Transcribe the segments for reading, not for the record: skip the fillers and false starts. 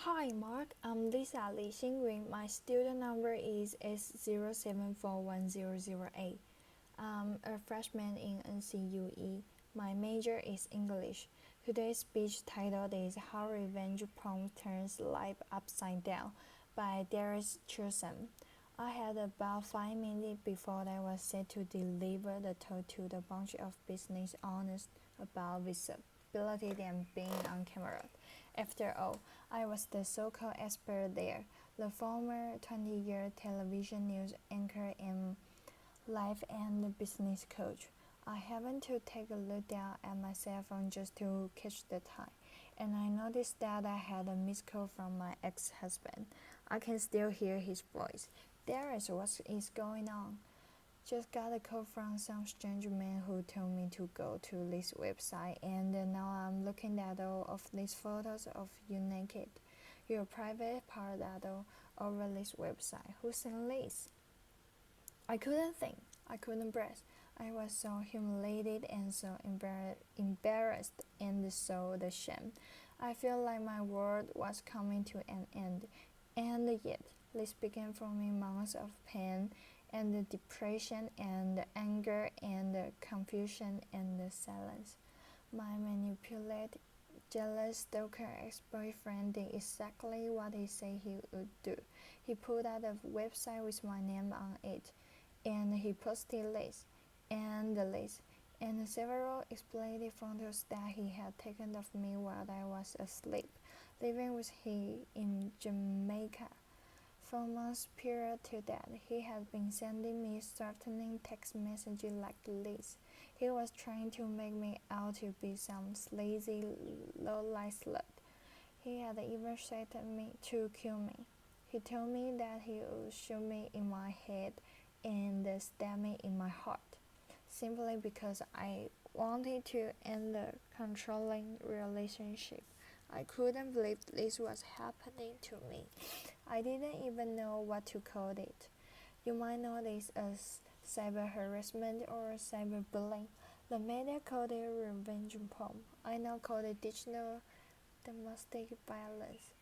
Hi Mark, I'm Lisa Li Xingwing. My student number is S07410008. I'm a freshman in NCUE. My major is English. Today's speech title is How Revenge Porn Turns Life Upside Down by Darieth Chisolm. I had about 5 minutes before I was set to deliver the talk to the bunch of business owners about visibility and being on camera. After all, I was the so-called expert there, the former 20-year television news anchor and life and business coach. I happened to take a look down at my cell phone just to catch the time, and I noticed that I had a missed call from my ex-husband. I can still hear his voice. Darius, what is going on? Just got a call from some strange man who told me to go to this website, and now I'm looking at all of these photos of you naked. Your private part at all over this website. Who sent this? I couldn't think. I couldn't breathe. I was so humiliated and so embarrassed and so ashamed. I felt like my world was coming to an end. And yet, this began for me months of pain and depression and anger and confusion and silence. My manipulated, jealous stalker ex-boyfriend did exactly what he said he would do. He put out a website with my name on it, and he posted this and this and several explicit photos that he had taken of me while I was asleep, living with him in Jamaica. For months prior to that, he had been sending me threatening text messages like this. He was trying to make me out to be some sleazy, low-life slut. He had even threatened me to kill me. He told me that he would shoot me in my head and stab me in my heart, simply because I wanted to end the controlling relationship. I couldn't believe this was happening to me. I didn't even know what to call it. You might know this as cyber harassment or cyberbullying. The media called it revenge porn. I now call it digital domestic violence.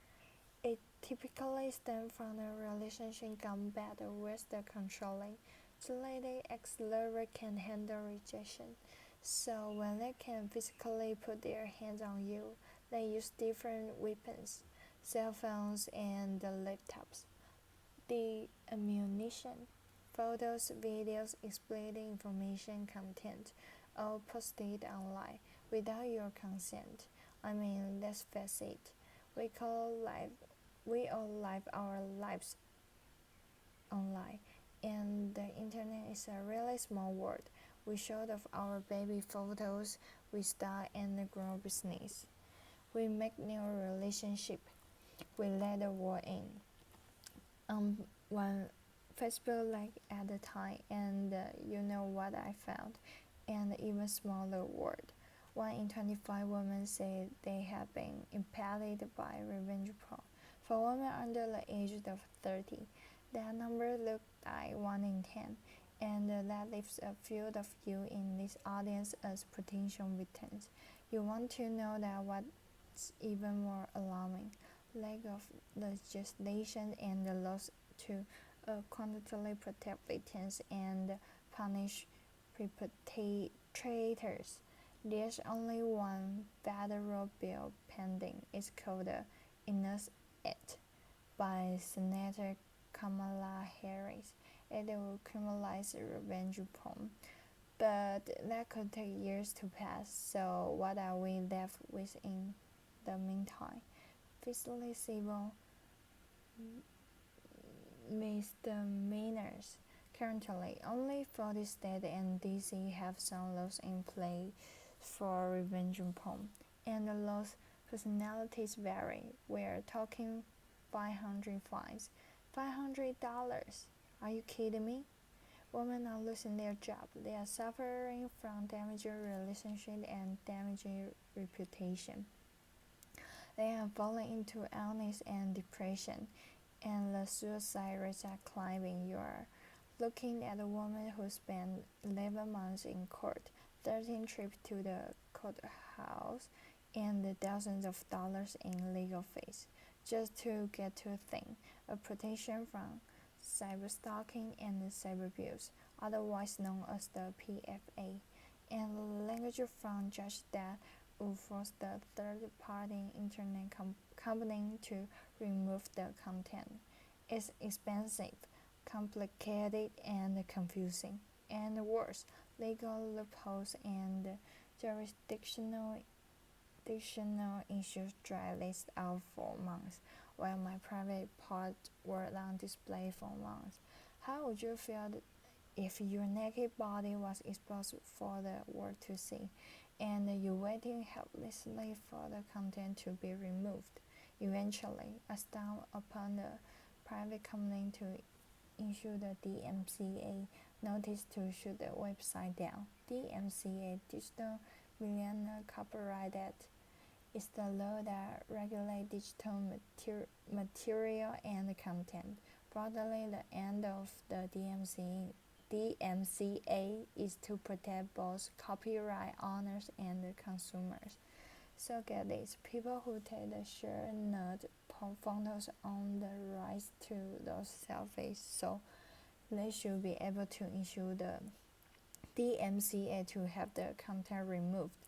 It typically stems from a relationship gone bad where the controlling, the ex-lover can handle rejection. So when they can physically put their hands on you, they use different weapons, cell phones and laptops. The ammunition, photos, videos, explicit information content, all posted online without your consent. I mean, let's face it, we call life, we all live our lives online, and the internet is a really small world. We showed off our baby photos, we start and grow business. We make new relationship. We let the world in. One Facebook like at the time, and you know what I found, an even smaller world. 1 in 25 women say they have been impacted by revenge porn. For women under the age of 30, that number looked like 1 in 10, and that leaves a few of you in this audience as potential victims. You want to know that what's even more alarming? Lack of legislation and the laws to quantitatively protect victims and punish perpetrators. There's only one federal bill pending. It's called the Innocence Act by Senator Kamala Harris. It will criminalize revenge porn, but that could take years to pass. So what are we left with in the meantime? Fiscally civil misdemeanors. Currently, only 40 states and DC have some laws in place for revenge porn, and the laws' personalities vary. We're talking 500 fines. $500? Are you kidding me? Women are losing their job. They are suffering from damaged relationship and damaged reputation. They are falling into illness and depression, and the suicide rates are climbing. You are looking at a woman who spent 11 months in court, 13 trips to the courthouse, and thousands of dollars in legal fees. just to get to a thing, a protection from cyberstalking and cyberabuse, otherwise known as the PFA, and the language from judge that would force the third-party internet company to remove the content. It's expensive, complicated, and confusing, and worse, legal loopholes and jurisdictional issues drag this out for months, while my private parts were on display for months. How would you feel if your naked body was exposed for the world to see, and you waited helplessly for the content to be removed? Eventually, I stumbled upon the private company to issue the DMCA notice to shut the website down. DMCA, Digital Millennial Copyright Act, is the law that regulates digital material and content. Broadly, the end of the DMCA is to protect both copyright owners and consumers. So get this, people who take the share nude photos own the rights to those selfies, so they should be able to issue the DMCA to have the content removed.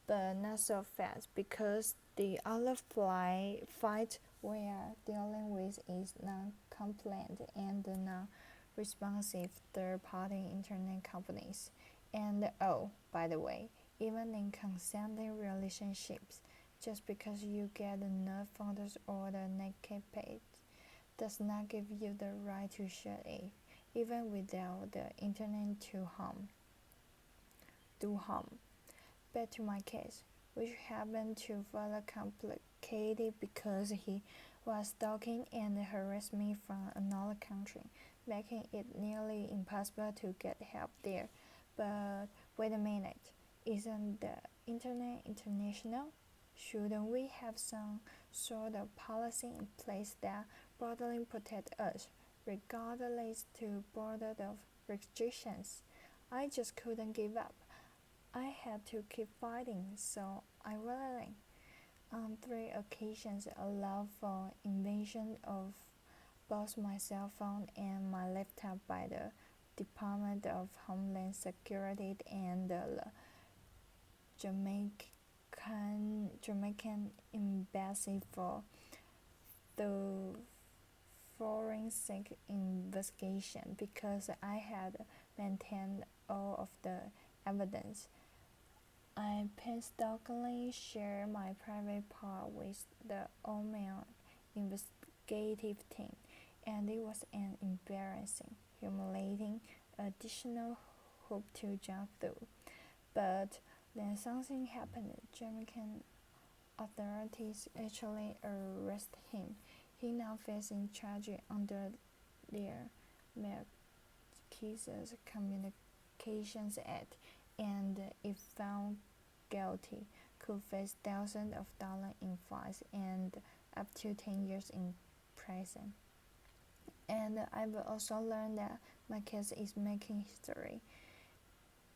But not so fast, because the other fight we are dealing with is non-compliant and non-responsive third-party internet companies. And oh, by the way, even in consenting relationships, just because you get the nude photos or the naked page does not give you the right to share it, even without the internet to do harm. Back to my case, which happened to further complicated because he was stalking and harassed me from another country, making it nearly impossible to get help there. But wait a minute, isn't the internet international? Shouldn't we have some sort of policy in place that broadly protect us, regardless to border of restrictions? I just couldn't give up. I had to keep fighting, so I willingly, on 3 occasions, allowed for invasion of both my cell phone and my laptop by the Department of Homeland Security and the Jamaican Embassy for the forensic investigation, because I had maintained all of the evidence. I painstakingly shared my private part with the all-male investigative team, and it was an embarrassing, humiliating, additional hoop to jump through. But then something happened. Jamaican authorities actually arrested him. He now facing charges under their Malicious Communications Act, and if found guilty, could face thousands of dollars in fines and up to 10 years in prison. And I've also learned that my case is making history.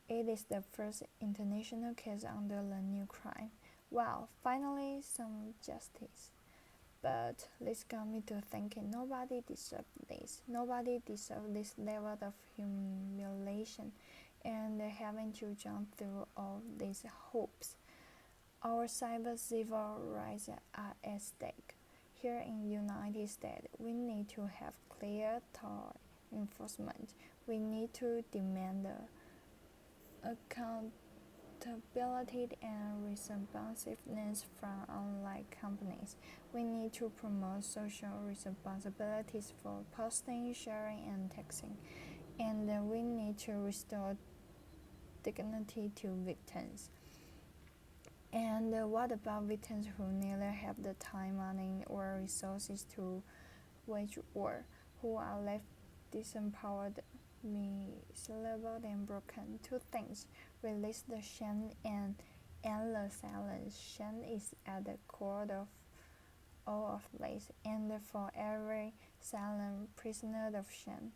It is the first international case under the new crime. Wow, finally some justice. But this got me to thinking, nobody deserves this. Nobody deserves this level of humiliation and having to jump through all these hoops. Our cyber civil rights are at stake. Here in the United States, we need to have clear thought enforcement. We need to demand the accountability and responsiveness from online companies. We need to promote social responsibilities for posting, sharing, and texting. And we need to restore dignity to victims. And what about victims who neither have the time, money, or resources to wage war, who are left disempowered, miserable, and broken? Two things: release the shame and end the silence. Shame is at the core of all of this, and for every silent prisoner of shame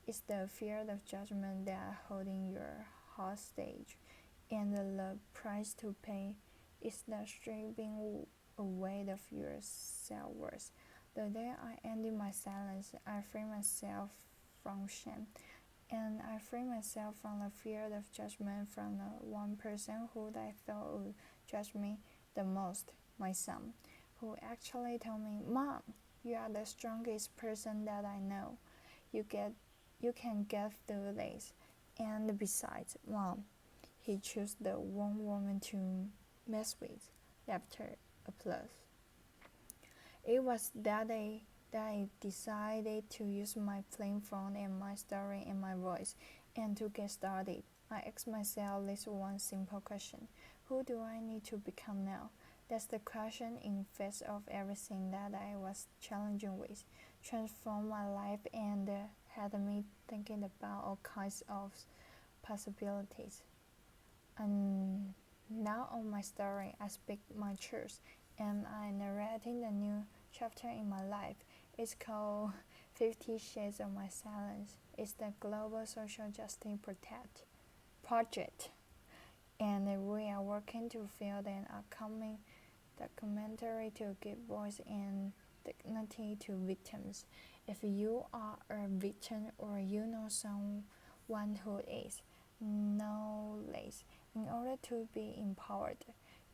is the fear of judgment that holding your hostage, and the price to pay is the stripping weight of your self-worth. The day I ended my silence, I freed myself from shame, and I freed myself from the fear of judgment from the one person who I thought would judge me the most, my son, who actually told me, "Mom, you are the strongest person that I know. You get, you can get through this. And besides, Mom, he chose the wrong woman to mess with." Laughter, applause. It was that day that I decided to use my plain phone and my story and my voice. And to get started, I asked myself this one simple question: who do I need to become now? That's the question in face of everything that I was challenging with, transformed my life and had me thinking about all kinds of possibilities. And now on my story, I speak my truth, and I narrating a new chapter in my life. It's called 50 Shades of My Silence. It's the Global Social Justice Project, and we are working to build an upcoming documentary to give voice and dignity to victims. If you are a victim or you know someone who is, know this. In order to be empowered,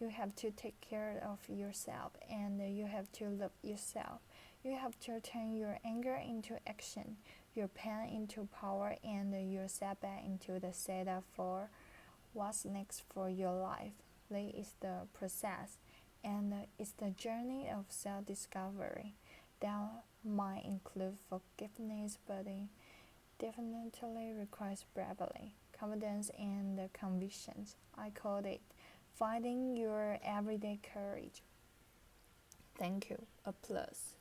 you have to take care of yourself and you have to love yourself. You have to turn your anger into action, your pain into power, and your setback into the setup for what's next for your life. This is the process, and it's the journey of self-discovery. That might include forgiveness, but it definitely requires bravery, confidence, and convictions. I call it finding your everyday courage. Thank you. Applause.